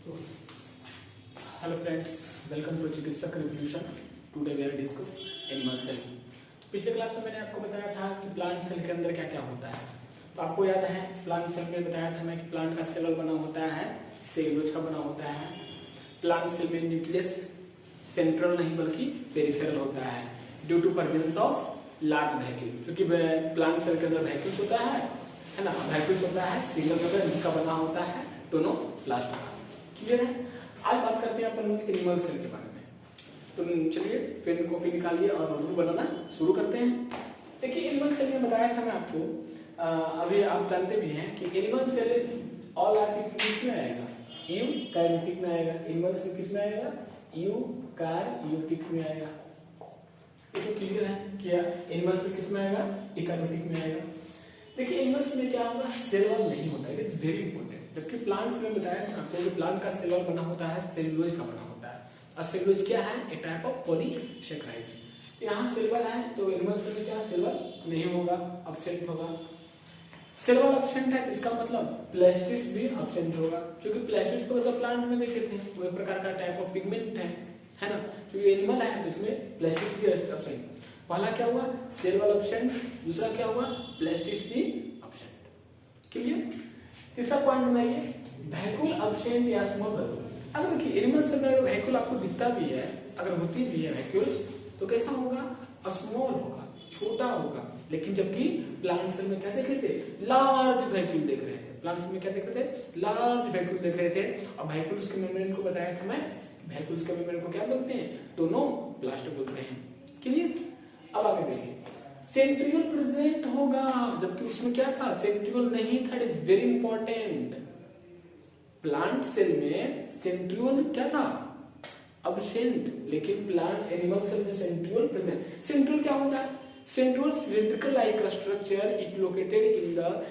Hello friends, welcome to चिकित्सक revolution. Today we are discuss animal cell. पिछले class में मैंने आपको बताया था कि प्लांट सेल के अंदर क्या क्या होता है। तो आपको याद है प्लांट सेल में बताया था मैं कि प्लांट का सेल बना होता है, सेलुलोज का बना होता है। प्लांट सेल में न्यूक्लियस सेंट्रल नहीं बल्कि पेरिफेरल होता है due to presence of large vacuole. क्योंकि प्लांट सेल के अंदर वैक्यूल्स होता है ना, वैक्यूल्स होता है सिंगल मेंबर जिसका बना होता है दोनों प्लास्ट का। क्लियर है। आज बात करते हैं अपन लोग एनिमल सेल के बारे में। तो चलिए पेन कॉपी निकालिए और नोटबुक बनाना शुरू करते हैं। देखिए एनिमल सेल में बताया था मैं आपको, अभी आप जानते भी हैं कि एनिमल सेल ऑल आर्टिक किस में आएगा, यूकैरियोटिक में आएगा। एनिमल सेल किस में आएगा, यूकैरियोटिक में आएगा। ये तो क्लियर है कि एनिमल सेल किस में आएगा, यूकैरियोटिक में आएगा। देखिए एनिमल सेल में क्या होगा, सेल वॉल नहीं होता है, इट इज वेरी इंपॉर्टेंट। जबकि प्लांट्स में बताया था आपको कि प्लांट का सेल वॉल बना होता है सेलुलोज का बना होता है। और सेलुलोज क्या है, एक टाइप ऑफ पॉलीसेकेराइड। यहाँ सेल वॉल है तो एनिमल सेल में क्या सेल वॉल नहीं होगा, एब्सेंट होगा। सेल वॉल एब्सेंट है इसका मतलब प्लास्टिड्स भी एब्सेंट होगा, क्योंकि प्लास्टिड्स को तो प्लांट में देखे थे वो एक प्रकार का टाइप ऑफ पिगमेंट है ना। जो एनिमल है तो इसमें प्लास्टिड्स भी एब्सेंट। पहला क्या हुआ, सेल वॉल एब्सेंट, दूसरा क्या हुआ, प्लास्टिड्स भी एब्सेंट। क्लियर। तीसरा पॉइंट बनाइए, वैक्यूल एब्सेंट या स्मॉल वैक्यूल। अगर देखिए एनिमल सेल में वैक्यूल आपको दिखता भी है, अगर होती भी है वैक्यूल्स, तो कैसा होगा, स्मॉल होगा, छोटा होगा। लेकिन जबकि प्लांट सेल में क्या देख रहे थे, लार्ज वैक्यूल देख रहे थे। प्लांट सेल में क्या देख रहे थे, लार्ज वैक्यूल देख रहे थे। और वैक्यूल्स के मेम्ब्रेन को बताया था मैं, वैक्यूल्स के मेम्ब्रेन को क्या बोलते हैं, दोनों प्लास्ट बोलते हैं। क्लियर। अब आगे देखिए, सेंट्रियोल प्रेजेंट होगा, जबकि उसमें क्या था, सेंट्रियोल नहीं था। It is very important. Plant cell में सेंट्रियोल क्या था, एब्सेंट, लेकिन प्लांट एनिमल सेल में सेंट्रियोल प्रेजेंट। सेंट्रियोल क्या होता है, centriole cylindrical like structure is located in the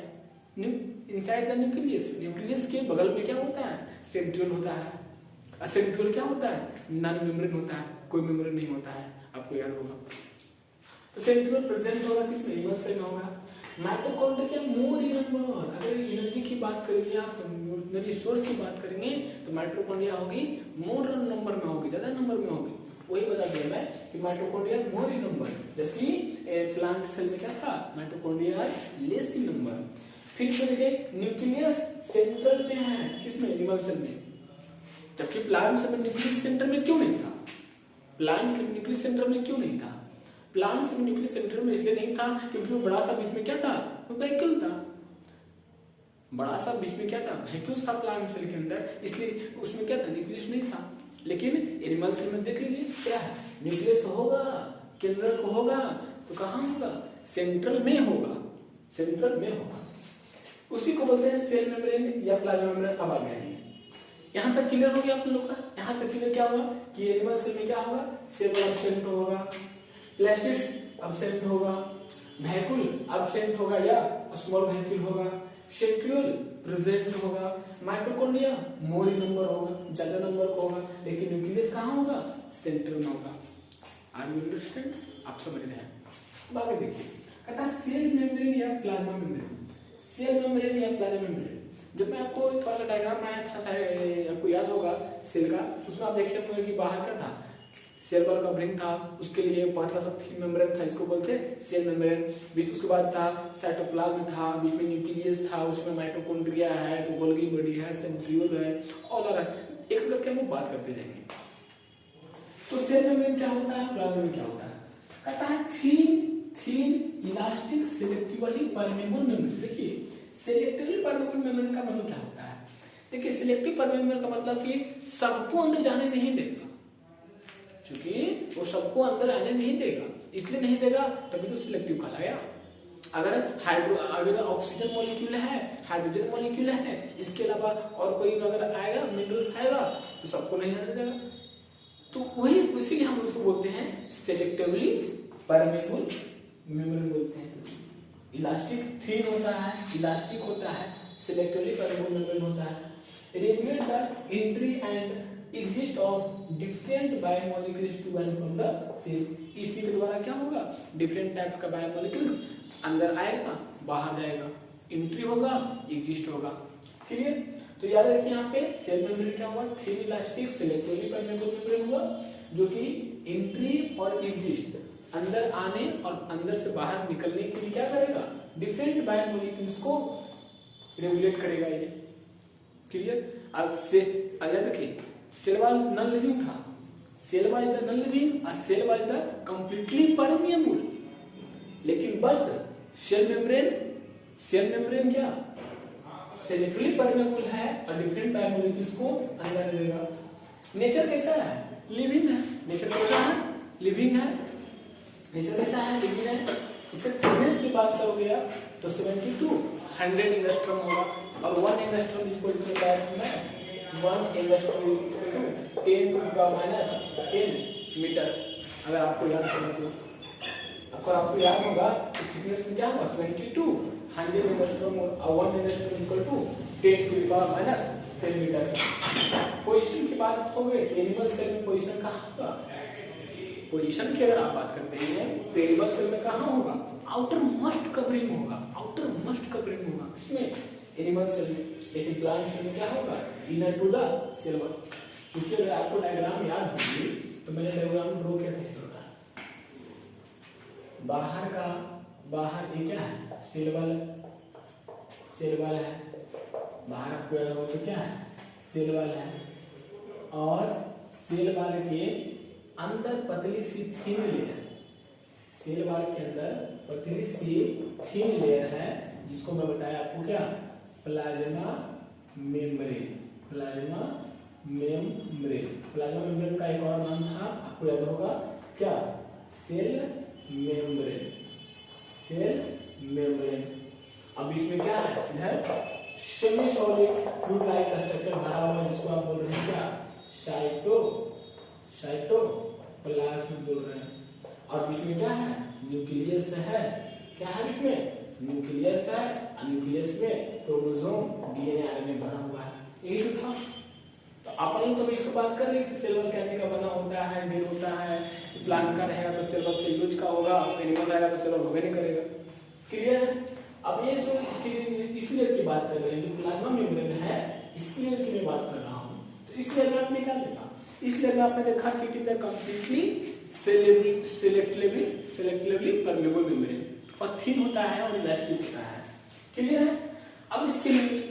inside the nucleus. Nucleus के बगल में क्या होता है, सेंट्रियोल होता है। सेंट्रियोल क्या होता है, नॉन मेम्ब्रेन होता है, कोई मेम्ब्रेन नहीं होता है, आपको याद होगा। तो सेंट्रियोल प्रेजेंट होगा किसमें, एनिमल सेल में होगा। माइटोकॉन्ड्रिया मोर इन नंबर, अगर एनर्जी की बात करेंगे आप, एनर्जी सोर्स की बात करेंगे तो माइटोकॉन्ड्रिया होगी मोर नंबर में होगी, ज्यादा नंबर में होगी। वही बता दिया मैं कि माइटोकॉन्ड्रिया मोर इन नंबर, जबकि प्लांट सेल में क्या था, माइटोकॉन्ड्रिया लेस इन नंबर। फिर चलिए न्यूक्लियस सेंट्रल में है, किसमें, एनिमल सेल में। जबकि प्लांट सेल में न्यूक्लियस सेंटर में क्यों नहीं था, प्लांट सेल में न्यूक्लियस सेंटर में क्यों नहीं था, प्लांट सेल न्यूक्लियस सेंटर में इसलिए नहीं था क्योंकि वो बड़ा सा बीच में क्या था, वो वैक्यूल था। बड़ा सा बीच में क्या था, वैक्यूल था प्लांट सेल के अंदर, इसलिए उसमें क्या था, न्यूक्लियस नहीं था। लेकिन एनिमल सेल में देख लीजिए क्या है, न्यूक्लियस होगा, केंद्र को होगा, तो कहाँ होगा, सेंट्रल में होगा, सेंट्रल में होगा। उसी को बोलते हैं सेल मेम्ब्रेन या प्लाज्मा मेम्ब्रेन। अब आ गया है, यहाँ तक क्लियर हो गया आप लोग का। यहाँ तक क्लियर क्या होगा कि एनिमल सेल में क्या होगा, सेल एब्सेंट होगा, प्लास्टिड्स एब्सेंट होगा, वैक्यूल एब्सेंट होगा या स्मॉल वैक्यूल होगा, सेंट्रियोल प्रेजेंट होगा, माइटोकॉन्ड्रिया मोर इन नंबर होगा, ज्यादा नंबर का होगा, लेकिन न्यूक्लियस कहाँ होगा, सेंटर में होगा। आर यू अंडरस्टैंड, आप समझ रहे हैं। अब आगे देखिए, कहता है सेल मेम्ब्रेन या प्लाज्मा मेम्ब्रेन। सेल मेम्ब्रेन या प्लाज्मा मेम्ब्रेन, जब मैं आपको थोड़ा सा डायग्राम बनाया था, आपको याद होगा सेल का, उसमें आप देखिए आपको कि बाहर क्या था, सेल वॉल कवरिंग था, उसके लिए पतला सा थिन मेम्ब्रेन था, इसको बोलते हैं सेल मेम्ब्रेन। बीच उसके बाद था साइटोप्लाज्म था, बीच में न्यूक्लियस था, उसमें माइटोकॉन्ड्रिया है, तो गोल्गी बॉडी है, सेंट्रियोल है, और एक करके हम बात करते जाएंगे। तो सेल मेम्ब्रेन क्या होता है, प्लाज्मा में क्या होता है, कहता है thin elastic selectively permeable membrane. देखिए सिलेक्टिवली परमेबल मेम्ब्रेन का मतलब क्या होता है, देखिए सिलेक्टिव परमेबल का मतलब कि सबको अंदर जाने नहीं देगा, क्योंकि वो सबको अंदर आने नहीं देगा, इसलिए नहीं देगा तभी तो सिलेक्टिव कहलाया। अगर ऑक्सीजन मॉलिक्यूल है, हाइड्रोजन मॉलिक्यूल है, इसके अलावा और कोई अगर आएगा, मिनरल्स आएगा, तो सबको नहीं आने देगा। तो वही इसीलिए हम उसको बोलते हैं सिलेक्टिवली परमेबल मेम्ब्रेन बोलते हैं। इलास्टिक थिन होता है, इलास्टिक होता है, सिलेक्टिवली परमेबल मेम्ब्रेन होता है। Regulate the entry and exist of different biomolecules to and from the cell. इसी के द्वारा क्या होगा, डिफरेंट टाइप का बायोमोलिक्यूल्स अंदर आएगा, बाहर जाएगा, एंट्री होगा, एग्जिस्ट होगा। क्लियर। तो याद रखिए यहाँ पे सेल मेम्ब्रेन क्या हुआ, thin elastic selectively permeable membrane हुआ, जो कि एंट्री और एग्जिट अंदर आने और अंदर से बाहर निकलने के लिए क्या करेगा, डिफरेंट बायोमोलिक्यूल्स को रेगुलेट करेगा ये। क्लियर? अब से याद रखिए सेल वॉल नॉन लिविंग था, cell wall is non living और cell wall is completely permeable, लेकिन बट सेल मेम्ब्रेन क्या सेलेक्टिवली परमेबल है और डिफरेंट बायोमोलिक्यूल्स को अंदर लेगा। नेचर कैसा है, लिविंग है। नेचर कैसा है, लिविंग है। नेचर कैसा है, लिविंग है। इससे थिकनेस की बात करोगे आप तो 72 100 एंगस्ट्रॉम होगा और 1 एंगस्ट्रॉम इक्वल टू क्या है, 1 angstrom equal to 10 to the minus 10 metre. अगर आपको याद हो आपको याद होगा कि थिकनेस में क्या होगा 72 100 एंगस्ट्रॉम और 1 angstrom equal to 10 to the power minus 10 metre. Position की बात हो गई, एनिमल सेल में पोजीशन कहाँ होगा, पोजीशन की अगर आप बात करते हैं तो एनिमल सेल में कहाँ होगा, आउटर मोस्ट कवरिंग होगा, आउटर मोस्ट कवरिंग होगा इसमें एनिमल सेल में। लेकिन प्लांट सेल में क्या होगा, inner to the cell wall. क्योंकि अगर आपको डायग्राम याद होगी तो मैंने डायग्राम ड्रॉ किया था, बाहर ये क्या है, सेल वॉल है, बाहर आपको याद होगा तो क्या है, सेल वॉल है, और सेल वॉल के अंदर पतली सी थिन लेयर, सेल वॉल के अंदर पतली सी थिन लेयर है जिसको मैं बताया आपको क्या, प्लाज्मा मेम्ब्रेन। प्लाज्मा मेम्ब्रेन का एक और नाम था आपको याद होगा क्या, सेल मेम्ब्रेन। अब इसमें क्या है, इधर semi solid fluid like structure भरा हुआ है जिसको आप बोल रहे हैं क्या, साइटोप्लाज्म बोल रहे हैं। और बीच क्या है, न्यूक्लियस है। क्या है इसमें, न्यूक्लियस है, और न्यूक्लियस में क्रोमोसोम डीएनए आरएनए भरा हुआ है। यही तो था। तो अपन तो इसको बात कर रहे थे सेल वॉल कैसे का बना होता है, डेड होता है। प्लांट का रहेगा तो सेल वॉल सेल्यूलोज का होगा, एनिमल रहेगा तो सेल वॉल होबे नहीं करेगा। क्लियर है? अब ये जो इस लेयर की बात कर रहे हैं, जो प्लाज्मा मेम्ब्रेन है, इस लेयर की मैं बात कर रहा हूँ। तो इस लेयर में आपने क्या देखा, इस लेयर में आपने देखा कि it is completely selectively permeable membrane और थिन होता है और इलास्टिक होता है। क्लियर है? अब इसके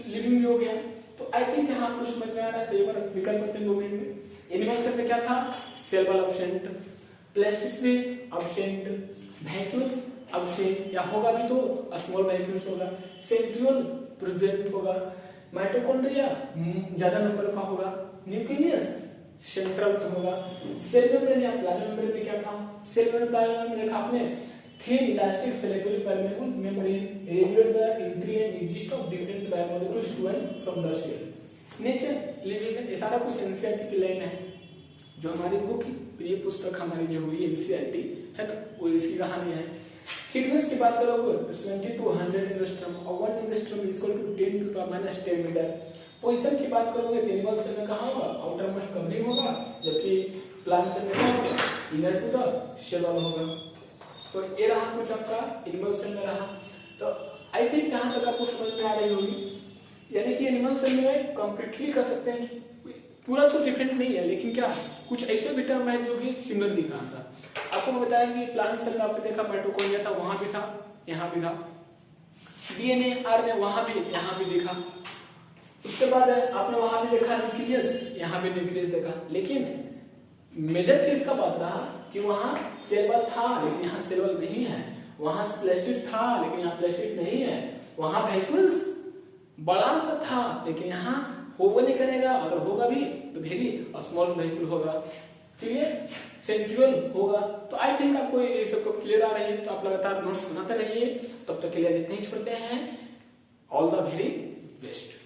लिविंग में हो गया तो आई थिंक यहाँ आपको समझ में आ रहा है। तो एक बार निकल पड़ते हैं 2 मिनट में। एनिमल सेल में क्या था, सेल वॉल एब्सेंट, प्लास्टिस में एब्सेंट, वैक्यूल्स एब्सेंट या होगा भी तो स्मॉल वैक्यूल्स होगा, सेंट्रियोल प्रेजेंट होगा, माइटोकॉन्ड्रिया ज्यादा नंबर का होगा, न्यूक्लियस सेंट्रल में होगा। सेल मेम्ब्रेन या प्लाज्मा मेम्ब्रेन में क्या था, सेल मेम्ब्रेन प्लाज्मा में देखा आपने, thin elastic selectively permeable membrane regulate the entry and exit of different biomolecules to and from the cell. Nature living है। ये सारा कुछ एनसीईआरटी की लाइन है, जो हमारी बुक प्रिय पुस्तक हमारी जो हुई एनसीईआरटी है ना, वो इसकी कहानी है। थिकनेस की बात करोगे 70 to 100 एंगस्ट्रॉम और 1 angstrom is equal to 10 to the minus 10 metre. Position की बात करोगे तो एनिमल सेल में कहाँ होगा, आउटर मोस्ट कवरिंग होगा, जबकि प्लांट सेल में क्या होगा, inner to the cell wall होगा। तो ये रहा कुछ आपका एनिमल सेल में रहा। तो आई थिंक यहाँ तक आपको समझ में आ रही होगी। यानी कि एनिमल सेल में कंप्लीटली कर सकते हैं, पूरा तो डिफरेंट नहीं है, लेकिन क्या कुछ ऐसे भी टर्म है जो कि सिमिलर दिख रहा था। आपको मैं बताया कि प्लांट सेल में आपने देखा माइटोकॉन्ड्रिया था, वहां भी था, यहाँ भी था, डीएनए आरएनए वहां भी यहाँ भी देखा। उसके बाद आपने वहां भी देखा न्यूक्लियस, यहाँ भी न्यूक्लियस देखा। लेकिन मेजर केस का बात रहा कि वहां सेल वॉल था लेकिन यहाँ सेल वॉल नहीं है, वहां प्लास्टिड था लेकिन यहाँ प्लास्टिड नहीं है, वहां वैक्यूल्स बड़ा सा था लेकिन यहाँ होगा नहीं करेगा, अगर होगा भी तो वेरी स्मॉल वैक्यूल होगा। क्लियर? सेंट्रियोल होगा। तो आई थिंक आपको ये सब क्लियर आ रही है। तो आप लगातार नोट्स बनाते रहिए। तब तक के लिए इतना ही छोड़ते हैं। All the very best.